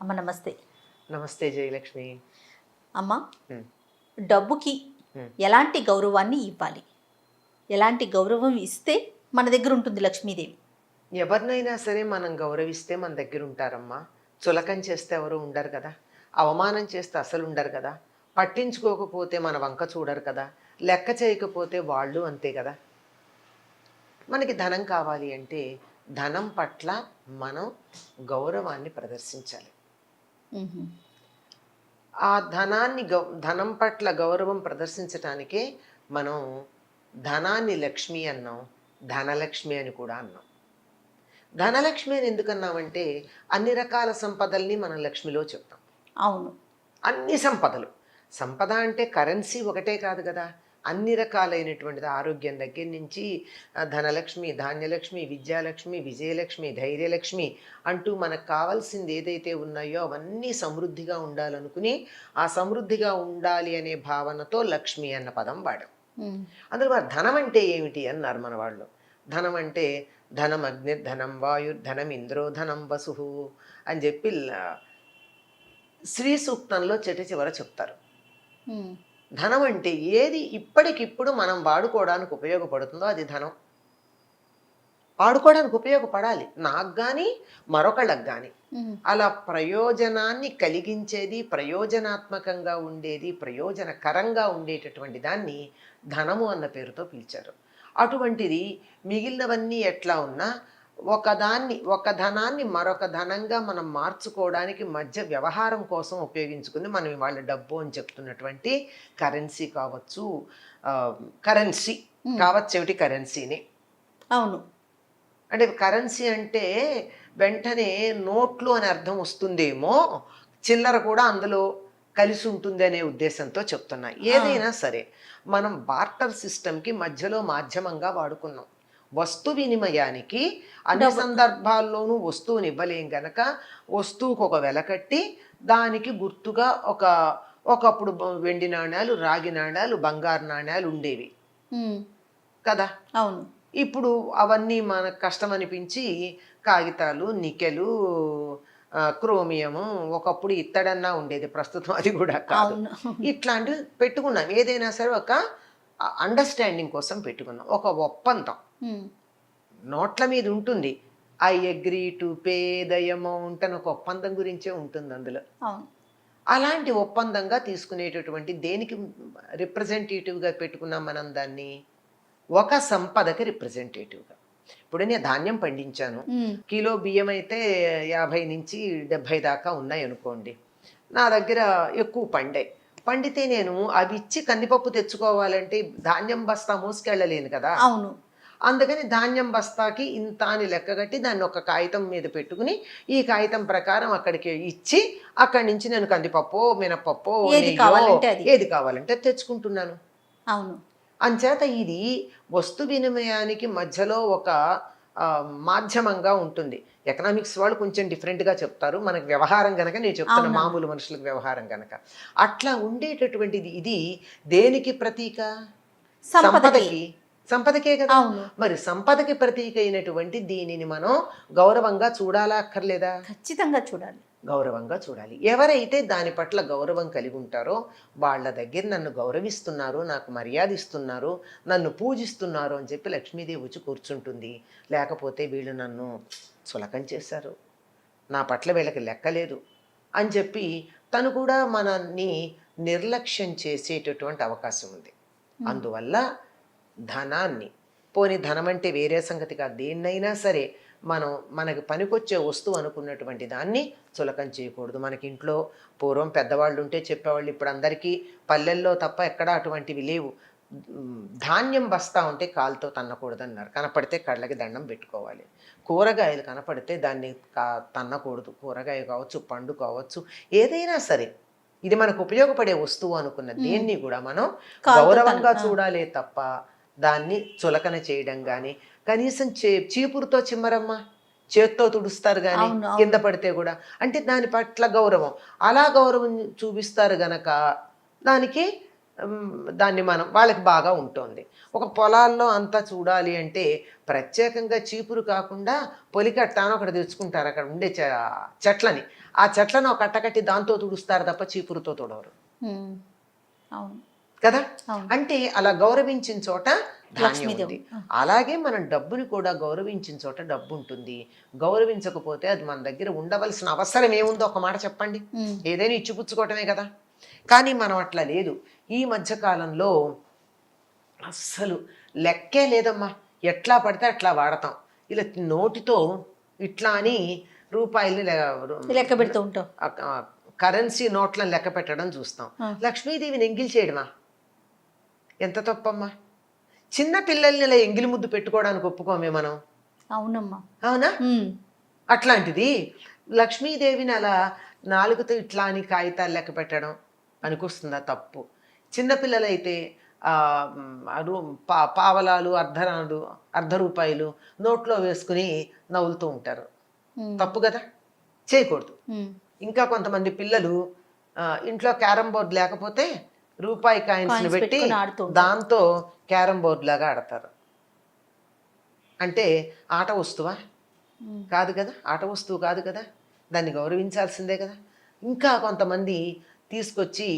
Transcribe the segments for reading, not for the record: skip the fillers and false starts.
అమ్మ నమస్తే. నమస్తే జయలక్ష్మి. అమ్మ, హ్మ్. డబ్బుకి హ్మ్. ఎలాంటి గౌరవాన్ని ఇవ్వాలి? ఎలాంటి గౌరవం ఇస్తే మన దగ్గర ఉంటుంది లక్ష్మీదేవి? ఎవరినైనా సరే మనం గౌరవిస్తే మన దగ్గర ఉంటారమ్మా. చులకన చేస్తే ఎవరు ఉండరు కదా! అవమానం చేస్తే అసలు ఉండరు కదా! పట్టించుకోకపోతే మన వంక చూడరు కదా! లెక్క చేయకపోతే వాళ్ళు అంతే కదా! మనకి ధనం కావాలి అంటే ధనం పట్ల మనం గౌరవాన్ని ప్రదర్శించాలి. హుహు. ఆ ధనం పట్ల గౌరవం ప్రదర్శించటానికే మనం ధనాన్ని లక్ష్మి అన్నాం. ధనలక్ష్మి అని కూడా అన్నాం. ధనలక్ష్మి అని ఎందుకన్నామంటే అన్ని రకాల సంపదల్ని మనం లక్ష్మిలో చెప్తాం. అవును. అన్ని సంపదలు. సంపద అంటే కరెన్సీ ఒకటే కాదు కదా! అన్ని రకాలైనటువంటిది ఆరోగ్యం దగ్గర నుంచి ధనలక్ష్మి, ధాన్యలక్ష్మి, విద్యాలక్ష్మి, విజయలక్ష్మి, ధైర్యలక్ష్మి అంటూ మనకు కావాల్సింది ఏదైతే ఉన్నాయో అవన్నీ సమృద్ధిగా ఉండాలనుకుని, ఆ సమృద్ధిగా ఉండాలి అనే భావనతో లక్ష్మి అన్న పదం వాడాం. హ్మ్. అందులో మరి ధనం అంటే ఏమిటి అన్నారు మన వాళ్ళు. ధనం అంటే ధనం అగ్నిర్ధనం వాయుర్ధనం ఇంద్రోధనం వసుః అని చెప్పి శ్రీ సూక్తంలో చివర చెప్తారు. హ్మ్. ధనం అంటే ఏది ఇప్పటికిప్పుడు మనం వాడుకోవడానికి ఉపయోగపడుతుందో అది ధనం. వాడుకోవడానికి ఉపయోగపడాలి. నాకు కానీ మరొకళ్ళకి కానీ. హ్మ్. అలా ప్రయోజనాన్ని కలిగించేది, ప్రయోజనాత్మకంగా ఉండేది, ప్రయోజనకరంగా ఉండేటటువంటి దాన్ని ధనము అన్న పేరుతో పిలిచారు. అటువంటిది మిగిలినవన్నీ ఎట్లా ఉన్నా ఒక ధనాన్ని మరొక ధనంగా మనం మార్చుకోవడానికి మధ్య వ్యవహారం కోసం ఉపయోగించుకుంది మనం ఇవాళ డబ్బు అని చెప్తున్నటువంటి కరెన్సీ కావచ్చు. కరెన్సీ హ్మ్. కావచ్చేమిటి కరెన్సీని. అవును. అంటే కరెన్సీ అంటే వెంటనే నోట్లు అని అర్థం వస్తుందేమో, చిల్లర కూడా అందులో కలిసి ఉంటుంది అనే ఉద్దేశంతో చెప్తున్నా. ఆ! ఏదైనా సరే మనం బార్టర్ సిస్టమ్కి మధ్యలో మాధ్యమంగా వాడుకున్నాం. వస్తు వినిమయానికి అన్ని డబ్బు. సందర్భాల్లోనూ వస్తువుని ఇవ్వలేం గనక వస్తువుకు ఒక వెల కట్టి దానికి గుర్తుగా ఒకప్పుడు వెండి నాణ్యాలు, రాగి నాణ్యాలు, బంగారు నాణ్యాలు ఉండేవి హ్మ్. కదా! అవును. ఇప్పుడు అవన్నీ మనకు కష్టం అనిపించి కాగితాలు, నికెలు, క్రోమియము, ఒకప్పుడు ఇత్తడన్నా ఉండేది. ప్రస్తుతం అది కూడా కాదు. అవును. ఇట్లాంటివి పెట్టుకున్నాం. ఏదైనా సరే ఒక అండర్‌స్టాండింగ్ కోసం పెట్టుకున్నాం. ఒక ఒప్పందం. హ్మ్. నోట్ల మీద ఉంటుంది. I agree to pay the amount అని ఒక ఒప్పందం గురించే ఉంటుంది అందులో. అవును. అలాంటి ఒప్పందంగా తీసుకునేటటువంటి దేనికి రిప్రజెంటేటివ్‌గా పెట్టుకున్నాం మనం దాన్ని? ఒక సంపదకి రిప్రజెంటేటివ్‌గా. ఇప్పుడు నేను ధాన్యం పండించాను. హ్మ్. కిలో బియ్యం అయితే 50-70 దాకా ఉన్నాయనుకోండి. నా దగ్గర ఎక్కువ పండాయి. పండితే నేను అవి ఇచ్చి కందిపప్పు తెచ్చుకోవాలంటే ధాన్యం బస్తా మోసుకెళ్ళలేను కదా! అవును. అందుకని ధాన్యం బస్తాకి ఇంత అని లెక్కగట్టి దాన్ని ఒక కాగితం మీద పెట్టుకుని, ఈ కాగితం ప్రకారం అక్కడికి ఇచ్చి, అక్కడి నుంచి నేను కందిపప్పో, మినపప్పో, ఏది నెయ్యో కావాలంటే అది. ఏది కావాలంటే తెచ్చుకుంటున్నాను. అవును. అంచేత ఇది వస్తు వినిమయానికి మధ్యలో ఒక మాధ్యమంగా ఉంటుంది. ఎకనామిక్స్ వాళ్ళు కొంచెం డిఫరెంట్‌గా చెప్తారు. మనకి వ్యవహారం గనక నేను చెప్తున్నా, అవునవును. మామూలు మనుషులకు వ్యవహారం గనక. అట్లా ఉండేటటువంటిది ఇది దేనికి ప్రతీక? సంపదకి. సంపదకి. సంపదకే కదా! అవును. మరి సంపదకి ప్రతీక అయినటువంటి దీనిని మనం గౌరవంగా చూడాలా అక్కర్లేదా? ఖచ్చితంగా చూడాలి. గౌరవంగా చూడాలి. ఎవరైతే దాని పట్ల గౌరవం కలిగి ఉంటారో వాళ్ళ దగ్గర నన్ను గౌరవిస్తున్నారు, నాకు మర్యాద ఇస్తున్నారు, నన్ను పూజిస్తున్నారు అని చెప్పి లక్ష్మీదేవి వచ్చి కూర్చుంటుంది. లేకపోతే వీళ్ళు నన్ను చులకన చేశారు, నా పట్ల వీళ్ళకి లెక్కలేదు అని చెప్పి తను కూడా మనల్ని నిర్లక్ష్యం చేసేటటువంటి అవకాశం ఉంది. హ్మ్. అందువల్ల ధనాన్ని, పోనీ ధనం అంటే వేరే సంగతి కాదు, దేన్నైనా సరే మనం మనకి పనికొచ్చే వస్తువు అనుకున్నటువంటి దాన్ని చులకన చేయకూడదు. మనకి ఇంట్లో పూర్వం పెద్దవాళ్ళు ఉంటే చెప్పేవాళ్ళు, ఇప్పుడు అందరికీ పల్లెల్లో తప్ప ఎక్కడా అటువంటివి లేవు. ధాన్యం బస్తా ఉంటే కాలుతో తన్నకూడదన్నారు. కనపడితే కళ్ళకి దండం పెట్టుకోవాలి. కూరగాయలు కనపడితే దాన్ని తన్నకూడదు. కూరగాయ కావచ్చు, పండు కావచ్చు, ఏదైనా సరే ఇది మనకు ఉపయోగపడే వస్తువు అనుకున్న హ్మ్. దేన్ని కూడా మనం కాలుతో గౌరవంగా ఆ! చూడాలే తప్ప దాన్ని చులకన చేయడం కానీ, కనీసం చీపురుతో చిమ్మరమ్మ, చేత్తో తుడుస్తారు కానీ అవును. కింద అవును. పడితే కూడా, అంటే దాని పట్ల గౌరవం. అలా గౌరవం చూపిస్తారు గనక దానికి దాన్ని మనం వాళ్ళకి బాగా ఉంటుంది. ఒక పొలాల్లో అంతా చూడాలి అంటే ప్రత్యేకంగా చీపురు కాకుండా పొలికట్ట అని ఒకటి తెచ్చుకుంటారు అక్కడ ఉండే చెట్లని. ఆ చెట్లను ఒక కట్టకట్టి దాంతో తుడుస్తారు తప్ప చీపురుతో తుడవరు ఉమ్, అవును కదా. అవును. అంటే అలా గౌరవించిన చోట ధాన్యం లక్ష్మీదేవి. ఉంది. అలాగే మనం డబ్బుని కూడా గౌరవించిన చోట డబ్బు ఉంటుంది. గౌరవించకపోతే అది మన దగ్గర ఉండవలసిన అవసరం ఏముందో ఒక మాట చెప్పండి. ఉమ్, ఏదైనా ఇచ్చిపుచ్చుకోవటమే కదా. కానీ మనం అట్లా లేదు. ఈ మధ్యకాలంలో అస్సలు లెక్కే లేదమ్మా. ఎట్లా పడితే అట్లా వాడతాం. ఇలా నోటితో ఇట్లా అని రూపాయలు లెక్క పెడుతూ ఉంటాం. కరెన్సీ నోట్లను లెక్క పెట్టడం చూస్తాం. ఆ. లక్ష్మీదేవిని ఎంగిల్ చేయడమా? ఎంత తప్పమ్మా. చిన్న పిల్లల్ని ఇలా ఎంగిలి ముద్దు పెట్టుకోవడానికి ఒప్పుకోమే మనం. అవునమ్మా. అవునా? ఉమ్, అట్లాంటిది లక్ష్మీదేవిని అలా నాలుగుతో ఇట్లా అని కాగితాలు లెక్క పెట్టడం అనికొస్తుందా? తప్పు. చిన్నపిల్లలైతే పావలాలు అర్ధనాలు అర్ధ రూపాయలు నోట్లో వేసుకుని నవ్వులుతూ ఉంటారు. ఉమ్, తప్పు కదా, చేయకూడదు. ఉమ్, ఇంకా కొంతమంది పిల్లలు ఇంట్లో క్యారమ్ బోర్డు లేకపోతే రూపాయి కాయిన్స్ని కాయిన్స్ పెట్టి పెట్టుకొని ఆడుతూ ఉంటారు. దాంతో క్యారమ్ బోర్డు లాగా ఆడతారు. అంటే ఆట వస్తువా? ఉమ్, కాదు కదా, ఆట వస్తువు కాదు కదా, దాన్ని గౌరవించాల్సిందే కదా. ఇంకా కొంతమంది తీసుకొచ్చి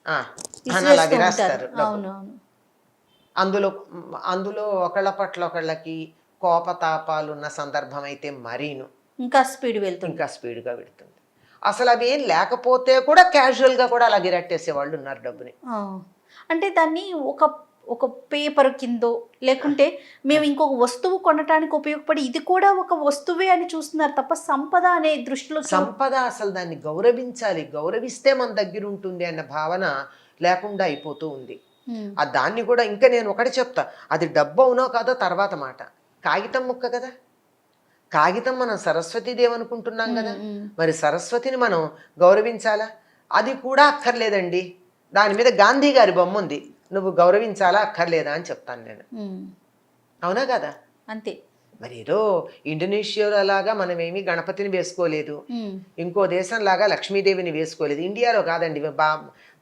అలా విసిరేస్తూ ఉంటారు. విరాస్తారు డబ్బు. అవును అవును. అందులో అందులో ఒకళ్ళ పట్ల ఒకళ్ళకి కోపతాపాలు ఉన్న సందర్భం అయితే మరీను ఇంకా స్పీడ్ వెళ్తుంది. ఇంకా స్పీడ్గా పెడుతుంది. అసలు అవి ఏం లేకపోతే కూడా క్యాజువల్గా కూడా అలా గిరట్టేసే వాళ్ళు ఉన్నారు డబ్బుని. ఆ, అంటే దాన్ని ఒక ఒక పేపర్ కిందో లేకుంటే మేము ఇంకొక వస్తువు కొనటానికి ఉపయోగపడి ఇది కూడా ఒక వస్తువే అని చూస్తున్నారు తప్ప సంపద అనే దృష్టిలో సంపద అసలు దాన్ని గౌరవించాలి, గౌరవిస్తే మన దగ్గర ఉంటుంది అన్న భావన లేకుండా అయిపోతూ ఉంది. దాన్ని కూడా ఇంకా నేను ఒకటి చెప్తా, అది డబ్బు అవునో కాదో తర్వాత మాట. కాగితం ముక్క కదా, కాగితం మనం సరస్వతీదేవి అనుకుంటున్నాం కదా, మరి సరస్వతిని మనం గౌరవించాలా? అది కూడా అక్కర్లేదండి, దాని మీద గాంధీ గారి బొమ్మ ఉంది, నువ్వు గౌరవించాలా అక్కర్లేదా అని చెప్తాను నేను. అవునా కదా? అంతే. మరి ఏదో ఇండోనేషియాలో లాగా మనమేమి గణపతిని వేసుకోలేదు, ఇంకో దేశంలాగా లక్ష్మీదేవిని వేసుకోలేదు. ఇండియాలో కాదండి,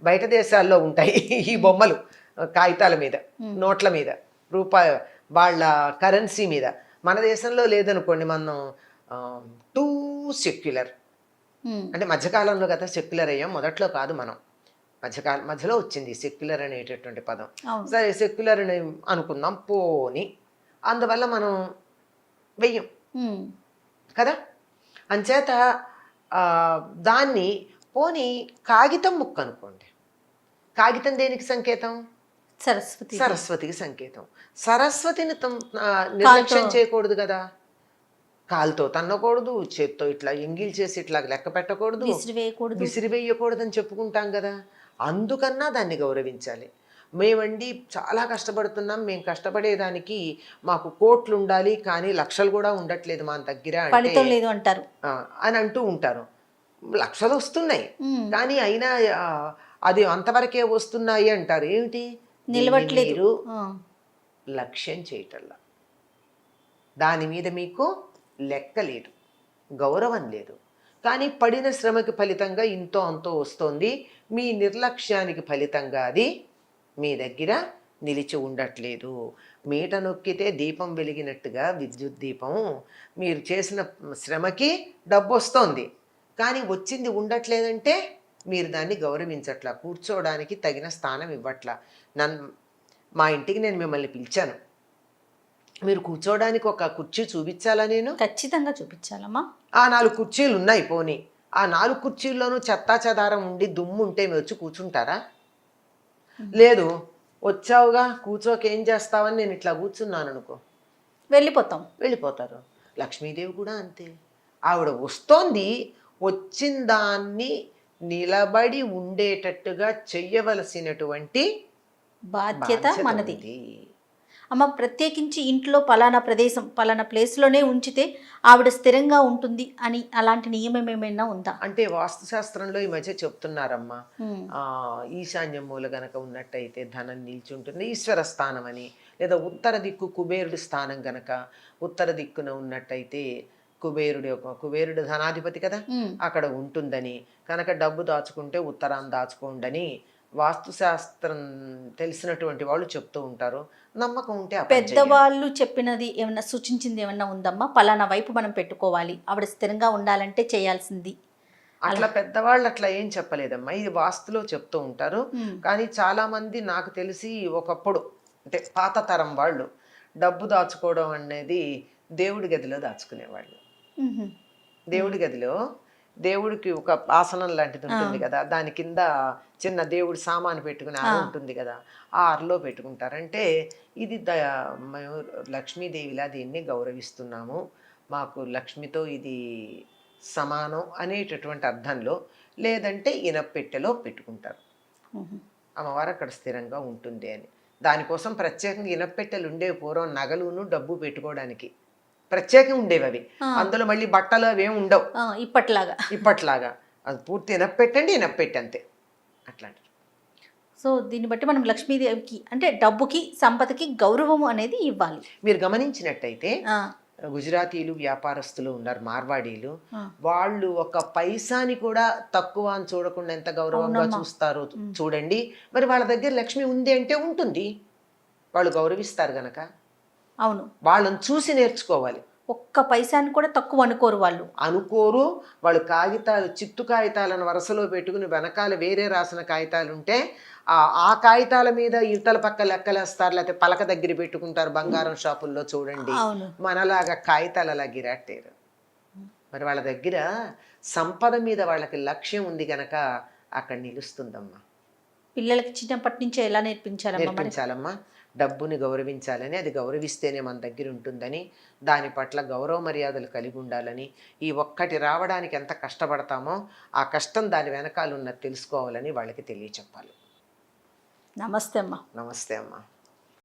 బయట దేశాల్లో ఉంటాయి ఈ బొమ్మలు కాగితాల మీద, నోట్ల మీద, రూపాయి వాళ్ళ కరెన్సీ మీద. మన దేశంలో లేదనుకోండి, మనం టూ సెక్యులర్. అంటే మధ్యకాలంలో కదా సెక్యులర్ అయ్యాం, మొదట్లో కాదు మనం. మధ్యలో వచ్చింది సెక్యులర్ అనేటటువంటి పదం. సరే సెక్యులర్ అని అనుకుందాం పోని, అందువల్ల మనం వెయ్యం కదా. అంచేత దాన్ని పోని కాగితం ముక్క అనుకోండి. కాగితం దేనికి సంకేతం? సరస్వతికి సంకేతం. సరస్వతిని నిర్లక్ష్యం చేయకూడదు కదా. కాలుతో తన్నకూడదు, చేత్తో ఇట్లా ఎంగిల్ చేసి ఇట్లా లెక్క పెట్టకూడదు, విసిరివేయకూడదు అని చెప్పుకుంటాం కదా. అందుకన్నా దాన్ని గౌరవించాలి. మేమండి చాలా కష్టపడుతున్నాం, మేము కష్టపడేదానికి మాకు కోట్లు ఉండాలి కానీ లక్షలు కూడా ఉండట్లేదు మా దగ్గర అంటారు అని అంటూ ఉంటారు. లక్షలు వస్తున్నాయి కానీ అయినా అది అంతవరకే వస్తున్నాయి అంటారు. ఏమిటి? నిలవట్లేదు, లక్ష్యం చేయటల్లా, దాని మీద మీకు లెక్క లేదు, గౌరవం లేదు. కానీ పడిన శ్రమకి ఫలితంగా ఇంతో అంతో వస్తుంది. మీ నిర్లక్ష్యానికి ఫలితంగా అది మీ దగ్గర నిలిచి ఉండట్లేదు. మీట నొక్కితే దీపం వెలిగినట్టుగా విద్యుత్ దీపం, మీరు చేసిన శ్రమకి డబ్బు వస్తుంది కానీ వచ్చింది ఉండట్లేదంటే మీరు దాన్ని గౌరవించట్లా, కూర్చోవడానికి తగిన స్థానం ఇవ్వట్లా. మా ఇంటికి నేను మిమ్మల్ని పిలిచాను, మీరు కూర్చోవడానికి ఒక కుర్చీ చూపించాలా? నేను ఖచ్చితంగా చూపించాలమ్మా. ఆ 4 కుర్చీలు ఉన్నాయి, పోనీ ఆ 4 కుర్చీల్లోనూ చెత్తా చెదారం ఉండి దుమ్ము ఉంటే మీరు వచ్చి కూర్చుంటారా? లేదు, వచ్చావుగా కూర్చోక ఏం చేస్తావని నేను ఇట్లా కూర్చున్నాను అనుకో, వెళ్ళిపోతారు. లక్ష్మీదేవి కూడా అంతే. ఆవిడ వస్తోంది, వచ్చిన దాన్ని నిలబడి ఉండేటట్టుగా చెయ్యవలసినటువంటి బాధ్యత మనది అమ్మ. ప్రత్యేకించి ఇంట్లో పలానా ప్రదేశం పలానా ప్లేస్లోనే ఉంచితే ఆవిడ స్థిరంగా ఉంటుంది అని అలాంటి నియమం ఏమైనా ఉందా? అంటే వాస్తుశాస్త్రంలో ఈ మధ్య చెప్తున్నారమ్మా, ఈశాన్యం మూల గనక ఉన్నట్టయితే ధనం నిలిచి ఉంటుంది, ఈశ్వర స్థానం అని. లేదా ఉత్తర దిక్కు కుబేరుడి స్థానం గనక ఉత్తర దిక్కున ఉన్నట్టయితే కుబేరుడు ధనాధిపతి కదా, అక్కడ ఉంటుందని. కనుక డబ్బు దాచుకుంటే ఉత్తరాన్ని దాచుకోండి వాస్తుశాస్త్రం తెలిసినటువంటి వాళ్ళు చెప్తూ ఉంటారు. నమ్మకం ఉంటే ఆ పని చేయాలి. పెద్దవాళ్ళు చెప్పినది ఏమన్నా సూచించింది ఏమన్నా ఉందమ్మా? పలానా వైపు మనం పెట్టుకోవాలి, ఆవిడ స్థిరంగా ఉండాలంటే చేయాల్సింది. అట్లా పెద్దవాళ్ళు అట్లా ఏం చెప్పలేదమ్మా. ఇది వాస్తులో చెప్తూ ఉంటారు. ఉమ్, కానీ చాలామంది నాకు తెలిసి ఒకప్పుడు అంటే పాత తరం వాళ్ళు డబ్బు దాచుకోవడం అనేది దేవుడి గదిలో దాచుకునేవాళ్ళు. ఉహు, దేవుడి గదిలో దేవుడికి ఒక ఆసనం లాంటిది ఉంటుంది కదా, దాని కింద చిన్న దేవుడి సామాను పెట్టుకుని అర ఉంటుంది కదా, ఆ అరలో పెట్టుకుంటారు. అంటే ఇది మేము లక్ష్మీదేవిలా దీన్ని గౌరవిస్తున్నాము, మాకు లక్ష్మితో ఇది సమానం అనేటటువంటి అర్థంలో, లేదంటే ఇనప్పెట్టెలో పెట్టుకుంటారు. ఉహు. అమ్మవారు అక్కడ స్థిరంగా ఉంటుంది అని. దానికోసం ప్రత్యేకంగా ఇనప్పెట్టెలు ఉండేవి పూర్వం, నగలును డబ్బు పెట్టుకోవడానికి ప్రత్యేకంగా ఉండేవి అవి. అందులో మళ్ళీ బట్టలు అవేం ఉండవు ఇప్పట్లాగా. ఇప్పట్లాగా. అది పూర్తి ఇనప్పెట్టండి, ఇనప్పెట్టి అంతే అట్లాంటి. సో దీన్ని బట్టి మనం లక్ష్మీదేవికి అంటే డబ్బుకి సంపదకి గౌరవం అనేది ఇవ్వాలి. మీరు గమనించినట్టయితే ఆ, గుజరాతీలు వ్యాపారస్తులు ఉన్నారు, మార్వాడీలు, ఆ. వాళ్ళు ఒక పైసాని కూడా తక్కువ అని చూడకుండా ఎంత గౌరవంగా చూస్తారు చూడండి. మరి వాళ్ళ దగ్గర లక్ష్మి ఉంది అంటే ఉంటుంది, వాళ్ళు గౌరవిస్తారు గనక అవును. వాళ్ళని చూసి నేర్చుకోవాలి. ఒక్క పైసాని కూడా తక్కువ అనుకోరు వాళ్ళు. అనుకోరు. వాళ్ళు కాగితాలు, చిత్తు కాగితాలను వరుసలో పెట్టుకుని వెనకాల వేరే రాసిన కాగితాలు ఉంటే ఆ కాగితాల మీద ఇవతల పక్క లెక్కలేస్తారు, లేకపోతే పలక దగ్గర పెట్టుకుంటారు బంగారం షాపుల్లో చూడండి. అవును. మనలాగా కాగితాలు అలా గిరాట్టారు. మరి వాళ్ళ దగ్గర సంపద మీద వాళ్ళకి లక్ష్యం ఉంది గనక అక్కడ నిలుస్తుందమ్మా. పిల్లలకి చిన్నప్పటి నుంచే ఎలా నేర్పించాలమ్మా మరి? నేర్పించాలమ్మా. డబ్బుని గౌరవించాలని, అది గౌరవిస్తేనే మన దగ్గర ఉంటుందని, దాని పట్ల గౌరవ మర్యాదలు కలిగి ఉండాలని, ఈ ఒక్కటి రావడానికి ఎంత కష్టపడతామో ఆ కష్టం దాని వెనకాల ఉన్నది తెలుసుకోవాలని వాళ్ళకి తెలియచెప్పాలి. నమస్తే అమ్మా. నమస్తే అమ్మా.